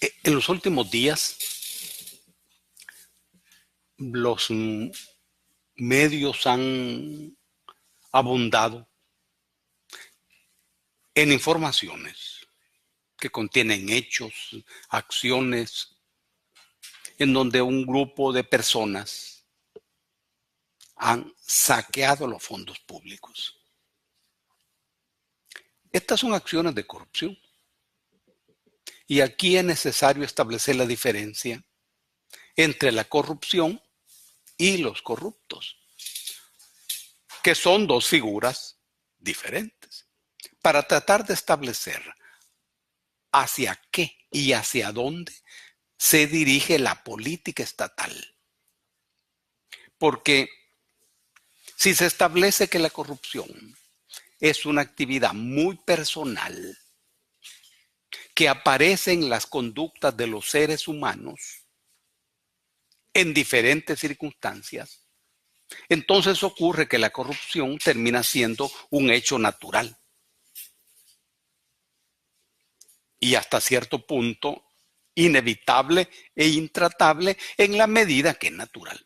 En los últimos días, los medios han abundado en informaciones que contienen hechos, acciones, en donde un grupo de personas han saqueado los fondos públicos. Estas son acciones de corrupción. Y aquí es necesario establecer la diferencia entre la corrupción y los corruptos, que son dos figuras diferentes, para tratar de establecer hacia qué y hacia dónde se dirige la política estatal. Porque si se establece que la corrupción es una actividad muy personal que aparece en las conductas de los seres humanos en diferentes circunstancias, entonces ocurre que la corrupción termina siendo un hecho natural. Y hasta cierto punto inevitable e intratable en la medida que es natural.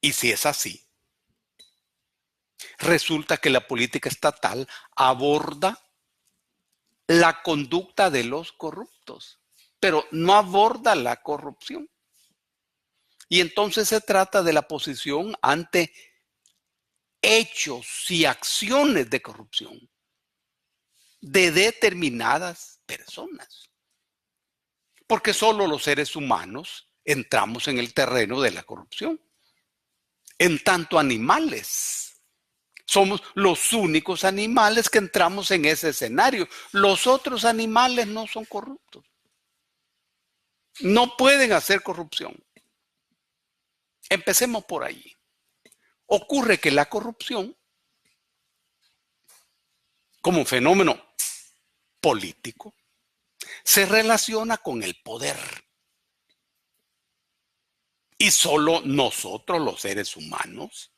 Y si es así, resulta que la política estatal aborda la conducta de los corruptos, pero no aborda la corrupción. Y entonces se trata de la posición ante hechos y acciones de corrupción de determinadas personas. Porque solo los seres humanos entramos en el terreno de la corrupción. En tanto animales. Somos los únicos animales que entramos en ese escenario. Los otros animales no son corruptos. No pueden hacer corrupción. Empecemos por ahí. Ocurre que la corrupción, como fenómeno político, se relaciona con el poder. Y solo nosotros, los seres humanos,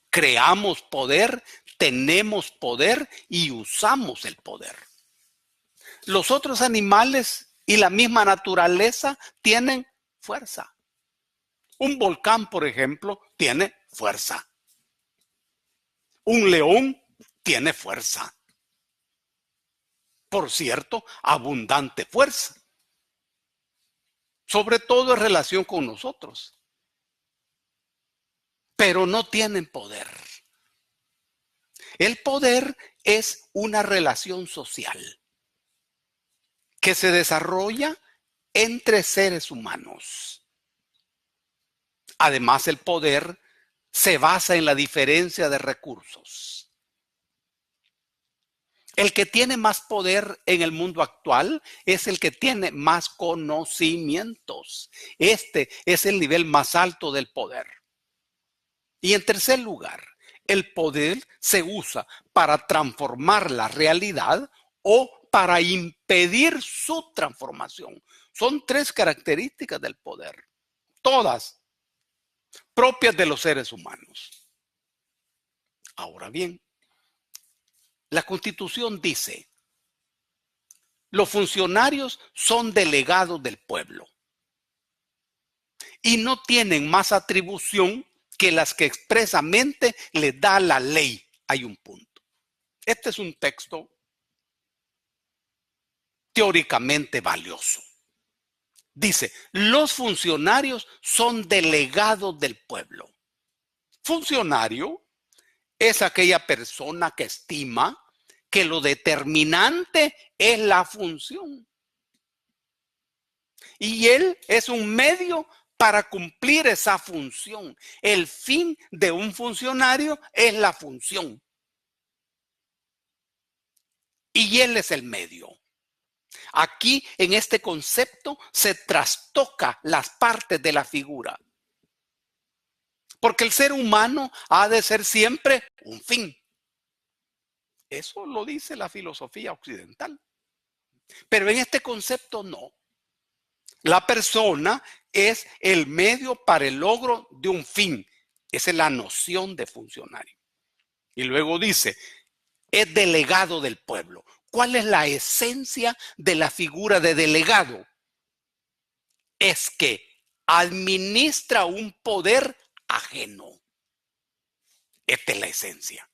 creamos poder, tenemos poder y usamos el poder. Los otros animales y la misma naturaleza tienen fuerza. Un volcán, por ejemplo, tiene fuerza. Un león tiene fuerza. Por cierto, abundante fuerza. Sobre todo en relación con nosotros. Pero no tienen poder. El poder es una relación social que se desarrolla entre seres humanos. Además, el poder se basa en la diferencia de recursos. El que tiene más poder en el mundo actual es el que tiene más conocimientos. Este es el nivel más alto del poder. Y en tercer lugar, el poder se usa para transformar la realidad o para impedir su transformación. Son tres características del poder, todas propias de los seres humanos. Ahora bien, la Constitución dice, los funcionarios son delegados del pueblo y no tienen más atribución que las que expresamente les da la ley. Hay un punto. Este es un texto teóricamente valioso. Dice, los funcionarios son delegados del pueblo. Funcionario es aquella persona que estima que lo determinante es la función. Y él es un medio para cumplir esa función. El fin de un funcionario es la función. Y él es el medio. Aquí, en este concepto, se trastoca las partes de la figura. Porque el ser humano ha de ser siempre un fin. Eso lo dice la filosofía occidental. Pero en este concepto no. La persona es el medio para el logro de un fin. Esa es la noción de funcionario. Y luego dice, es delegado del pueblo. ¿Cuál es la esencia de la figura de delegado? Es que administra un poder ajeno. Esta es la esencia.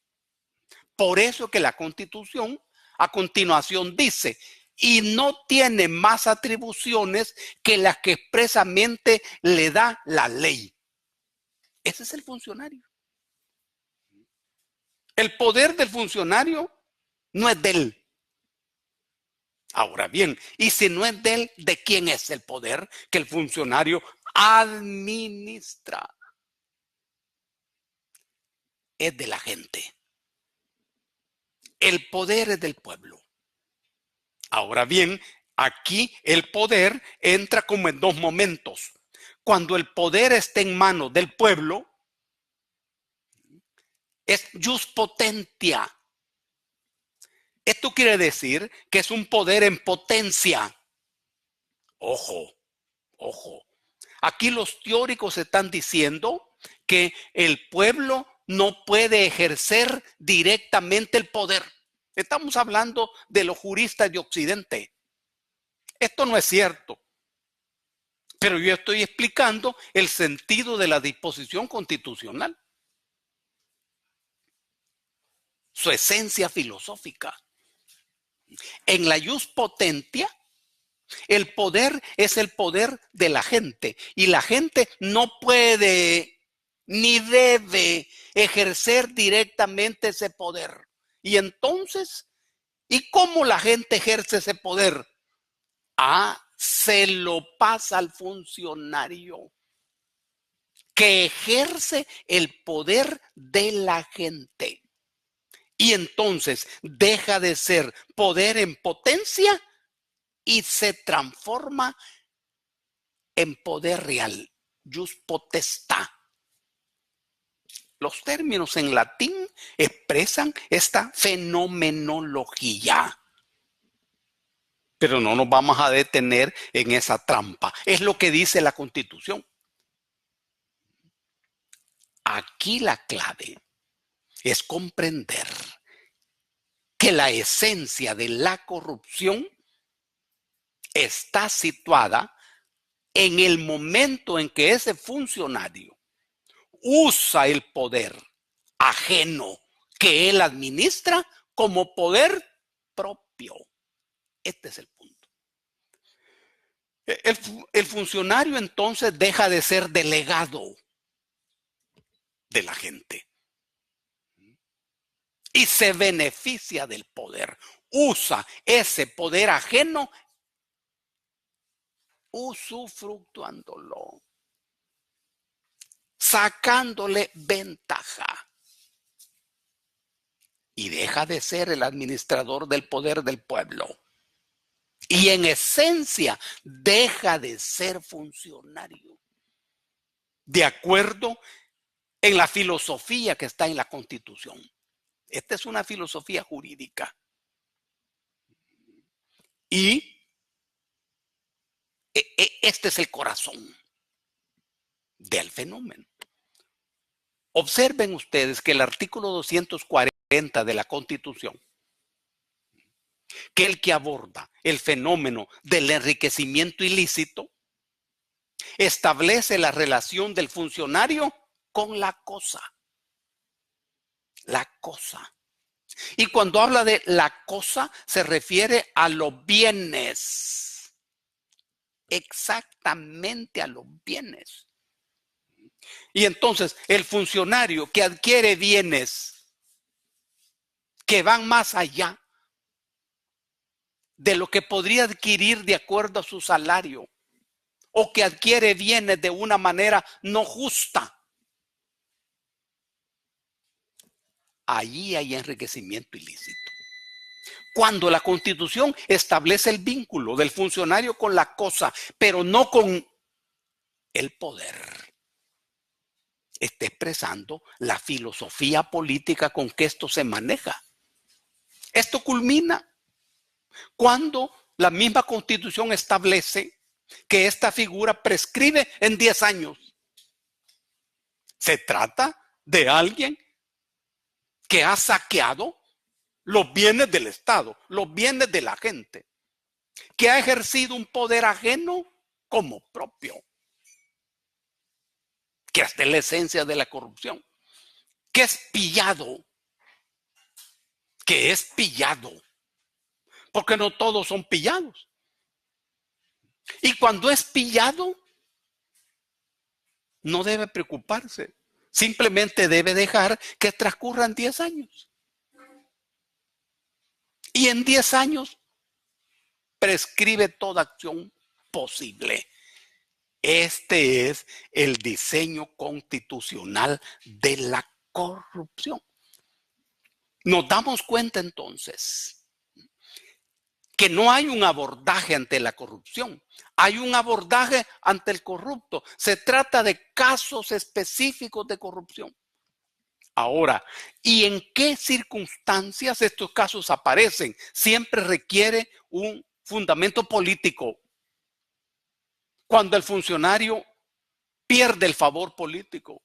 Por eso que la Constitución a continuación dice, y no tiene más atribuciones que las que expresamente le da la ley. Ese es el funcionario. El poder del funcionario no es de él. Ahora bien, y si no es de él, ¿de quién es el poder que el funcionario administra? Es de la gente. El poder es del pueblo. Ahora bien, aquí el poder entra como en dos momentos. Cuando el poder está en manos del pueblo, es jus potentia. Esto quiere decir que es un poder en potencia. Ojo, ojo. Aquí los teóricos están diciendo que el pueblo no puede ejercer directamente el poder. Estamos hablando de los juristas de Occidente. Esto no es cierto. Pero yo estoy explicando el sentido de la disposición constitucional. Su esencia filosófica. En la jus potentia, el poder es el poder de la gente. Y la gente no puede ni debe ejercer directamente ese poder. Y entonces, ¿y cómo la gente ejerce ese poder? Se lo pasa al funcionario que ejerce el poder de la gente. Y entonces deja de ser poder en potencia y se transforma en poder real, jus potestà. Los términos en latín expresan esta fenomenología. Pero no nos vamos a detener en esa trampa. Es lo que dice la Constitución. Aquí la clave es comprender que la esencia de la corrupción está situada en el momento en que ese funcionario usa el poder ajeno que él administra como poder propio. Este es el punto. El funcionario entonces deja de ser delegado de la gente y se beneficia del poder. Usa ese poder ajeno usufructuándolo, sacándole ventaja. Y deja de ser el administrador del poder del pueblo. Y en esencia deja de ser funcionario. De acuerdo en la filosofía que está en la Constitución. Esta es una filosofía jurídica. Y este es el corazón del fenómeno. Observen ustedes que el artículo 240 de la Constitución, que el que aborda el fenómeno del enriquecimiento ilícito, establece la relación del funcionario con la cosa. La cosa. Y cuando habla de la cosa, se refiere a los bienes. Exactamente a los bienes. Y entonces, el funcionario que adquiere bienes que van más allá de lo que podría adquirir de acuerdo a su salario, o que adquiere bienes de una manera no justa, allí hay enriquecimiento ilícito. Cuando la Constitución establece el vínculo del funcionario con la cosa, pero no con el poder, está expresando la filosofía política con que esto se maneja. Esto culmina cuando la misma Constitución establece que esta figura prescribe en 10 años. Se trata de alguien que ha saqueado los bienes del Estado, los bienes de la gente, que ha ejercido un poder ajeno como propio, que es de la esencia de la corrupción, que es pillado, porque no todos son pillados. Y cuando es pillado, no debe preocuparse, simplemente debe dejar que transcurran 10 años. Y en 10 años prescribe toda acción posible. Este es el diseño constitucional de la corrupción. Nos damos cuenta entonces que no hay un abordaje ante la corrupción, hay un abordaje ante el corrupto. Se trata de casos específicos de corrupción. Ahora, ¿y en qué circunstancias estos casos aparecen? Siempre requiere un fundamento político. Cuando el funcionario pierde el favor político,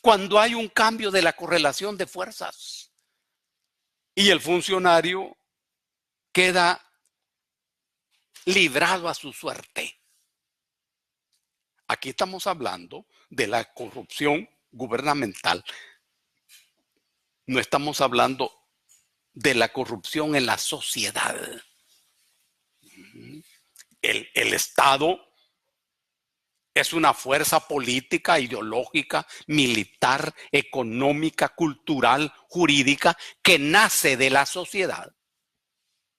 cuando hay un cambio de la correlación de fuerzas y el funcionario queda librado a su suerte. Aquí estamos hablando de la corrupción gubernamental. No estamos hablando de la corrupción en la sociedad. El Estado es una fuerza política, ideológica, militar, económica, cultural, jurídica, que nace de la sociedad.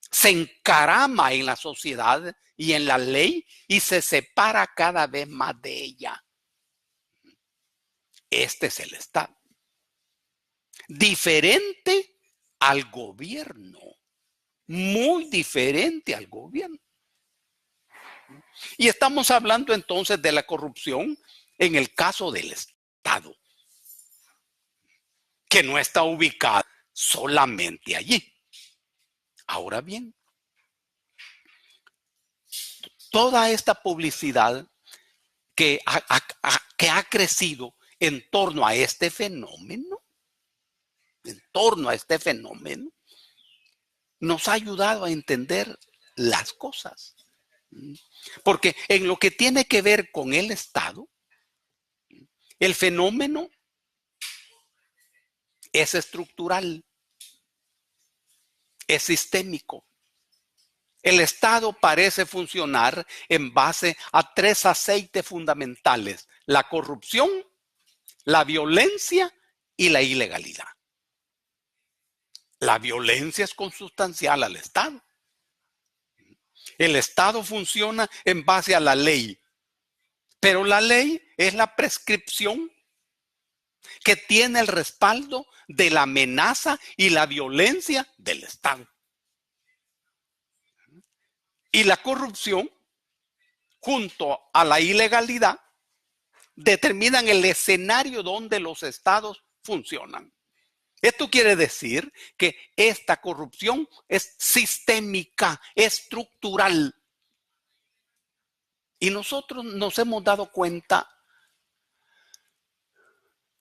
Se encarama en la sociedad y en la ley y se separa cada vez más de ella. Este es el Estado. Diferente al gobierno. Muy diferente al gobierno. Y estamos hablando entonces de la corrupción en el caso del Estado, que no está ubicada solamente allí. Ahora bien, toda esta publicidad que ha crecido en torno a este fenómeno, nos ha ayudado a entender las cosas. Porque en lo que tiene que ver con el Estado, el fenómeno es estructural, es sistémico. El Estado parece funcionar en base a 3 aceites fundamentales: la corrupción, la violencia y la ilegalidad. La violencia es consustancial al Estado. El Estado funciona en base a la ley, pero la ley es la prescripción que tiene el respaldo de la amenaza y la violencia del Estado. Y la corrupción, junto a la ilegalidad, determinan el escenario donde los estados funcionan. Esto quiere decir que esta corrupción es sistémica, estructural. Y nosotros nos hemos dado cuenta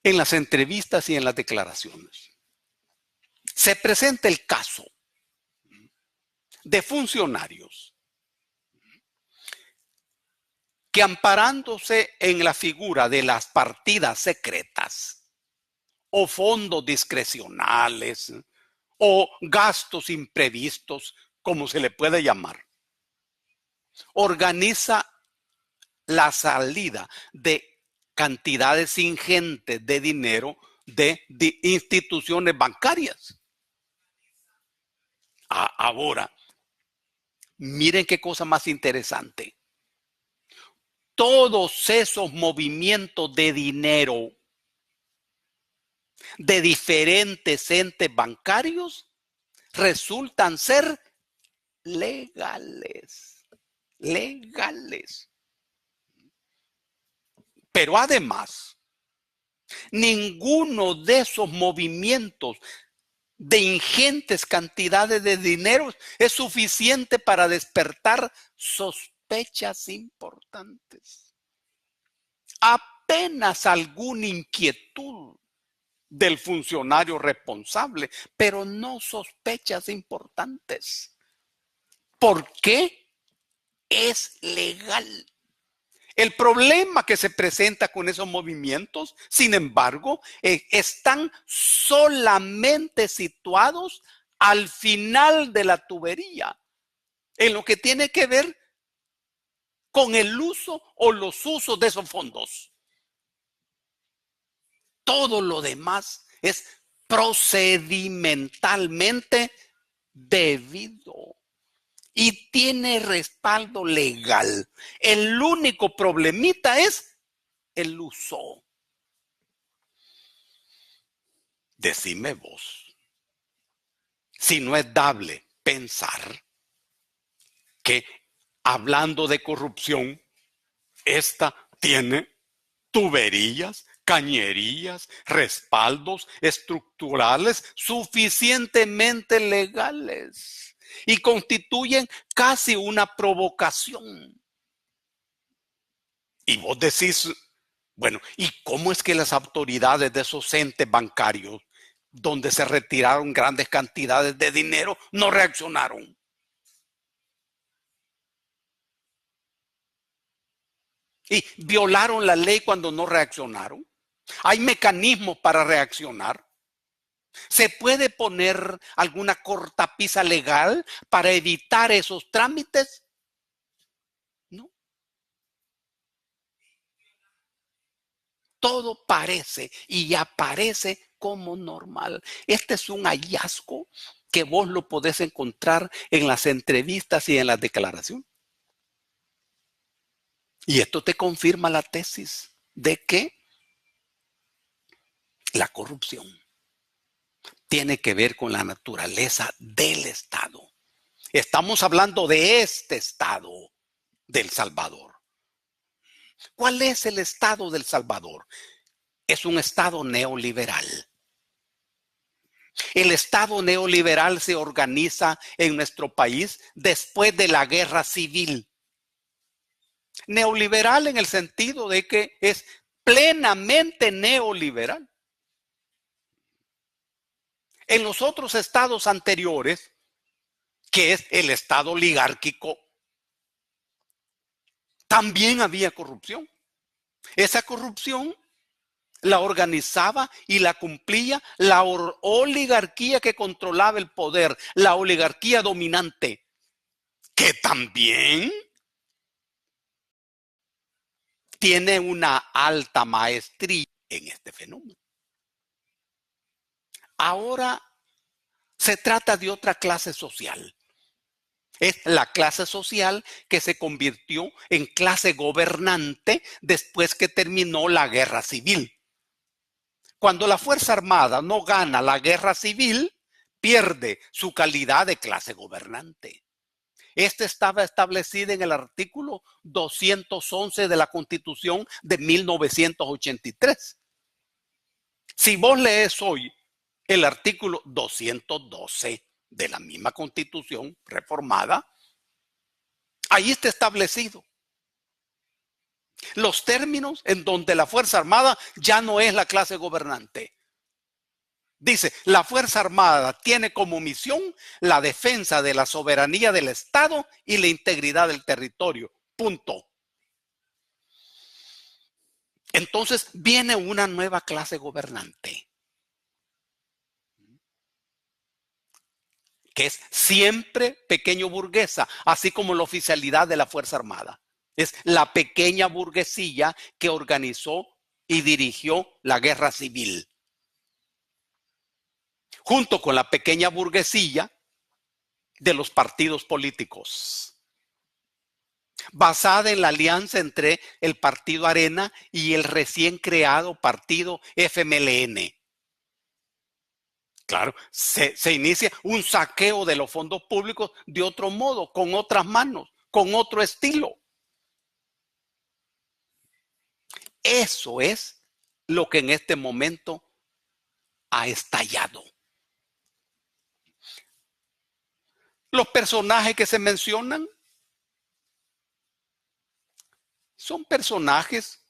en las entrevistas y en las declaraciones. Se presenta el caso de funcionarios que, amparándose en la figura de las partidas secretas o fondos discrecionales o gastos imprevistos, como se le puede llamar, organiza la salida de cantidades ingentes de dinero de instituciones bancarias. Ahora, miren qué cosa más interesante. Todos esos movimientos de dinero de diferentes entes bancarios resultan ser legales. Pero además, ninguno de esos movimientos de ingentes cantidades de dinero es suficiente para despertar sospechas importantes. Apenas alguna inquietud del funcionario responsable, pero no sospechas importantes. ¿Por qué? Es legal. El problema que se presenta con esos movimientos, sin embargo, están solamente situados al final de la tubería, en lo que tiene que ver con el uso o los usos de esos fondos. Todo lo demás es procedimentalmente debido y tiene respaldo legal. El único problemita es el uso. Decime vos, si no es dable pensar que hablando de corrupción, esta tiene tuberías, cañerías, respaldos estructurales suficientemente legales y constituyen casi una provocación. Y vos decís, bueno, ¿y cómo es que las autoridades de esos entes bancarios, donde se retiraron grandes cantidades de dinero, no reaccionaron? Y violaron la ley cuando no reaccionaron. Hay mecanismos para reaccionar. ¿Se puede poner alguna cortapisa legal para evitar esos trámites? No. Todo parece y aparece como normal. Este es un hallazgo que vos lo podés encontrar en las entrevistas y en las declaraciones. Y esto te confirma la tesis de que la corrupción tiene que ver con la naturaleza del Estado. Estamos hablando de este Estado del Salvador. ¿Cuál es el Estado del Salvador? Es un Estado neoliberal. El Estado neoliberal se organiza en nuestro país después de la guerra civil. Neoliberal en el sentido de que es plenamente neoliberal. En los otros estados anteriores, que es el estado oligárquico, también había corrupción. Esa corrupción la organizaba y la cumplía la oligarquía que controlaba el poder, la oligarquía dominante, que también tiene una alta maestría en este fenómeno. Ahora se trata de otra clase social. Es la clase social que se convirtió en clase gobernante después que terminó la guerra civil. Cuando la Fuerza Armada no gana la guerra civil, pierde su calidad de clase gobernante. Este estaba establecido en el artículo 211 de la Constitución de 1983. Si vos lees hoy el artículo 212 de la misma Constitución reformada, ahí está establecido los términos en donde la Fuerza Armada ya no es la clase gobernante. Dice, la Fuerza Armada tiene como misión la defensa de la soberanía del Estado y la integridad del territorio. Punto. Entonces viene una nueva clase gobernante, que es siempre pequeño burguesa, así como la oficialidad de la Fuerza Armada. Es la pequeña burguesía que organizó y dirigió la guerra civil. Junto con la pequeña burguesía de los partidos políticos, basada en la alianza entre el Partido Arena y el recién creado Partido FMLN. Claro, se inicia un saqueo de los fondos públicos de otro modo, con otras manos, con otro estilo. Eso es lo que en este momento ha estallado. Los personajes que se mencionan son personajes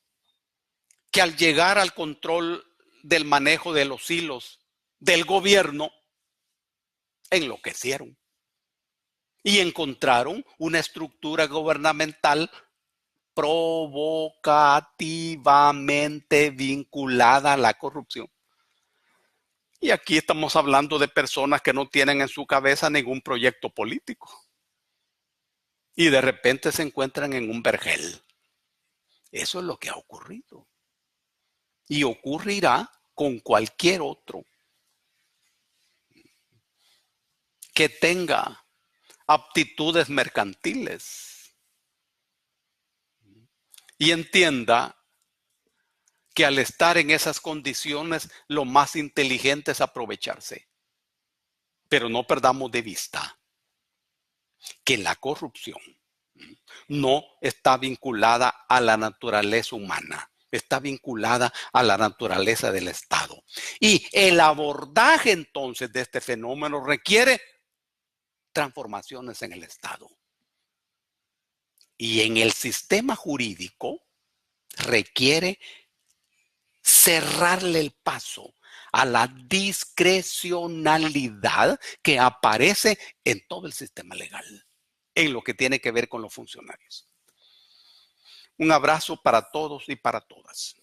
que al llegar al control del manejo de los hilos del gobierno, enloquecieron y encontraron una estructura gubernamental provocativamente vinculada a la corrupción. Y aquí estamos hablando de personas que no tienen en su cabeza ningún proyecto político. Y de repente se encuentran en un vergel. Eso es lo que ha ocurrido. Y ocurrirá con cualquier otro que tenga aptitudes mercantiles y entienda que al estar en esas condiciones lo más inteligente es aprovecharse. Pero no perdamos de vista que la corrupción no está vinculada a la naturaleza humana, está vinculada a la naturaleza del Estado. Y el abordaje entonces de este fenómeno requiere transformaciones en el Estado. Y en el sistema jurídico requiere cerrarle el paso a la discrecionalidad que aparece en todo el sistema legal, en lo que tiene que ver con los funcionarios. Un abrazo para todos y para todas.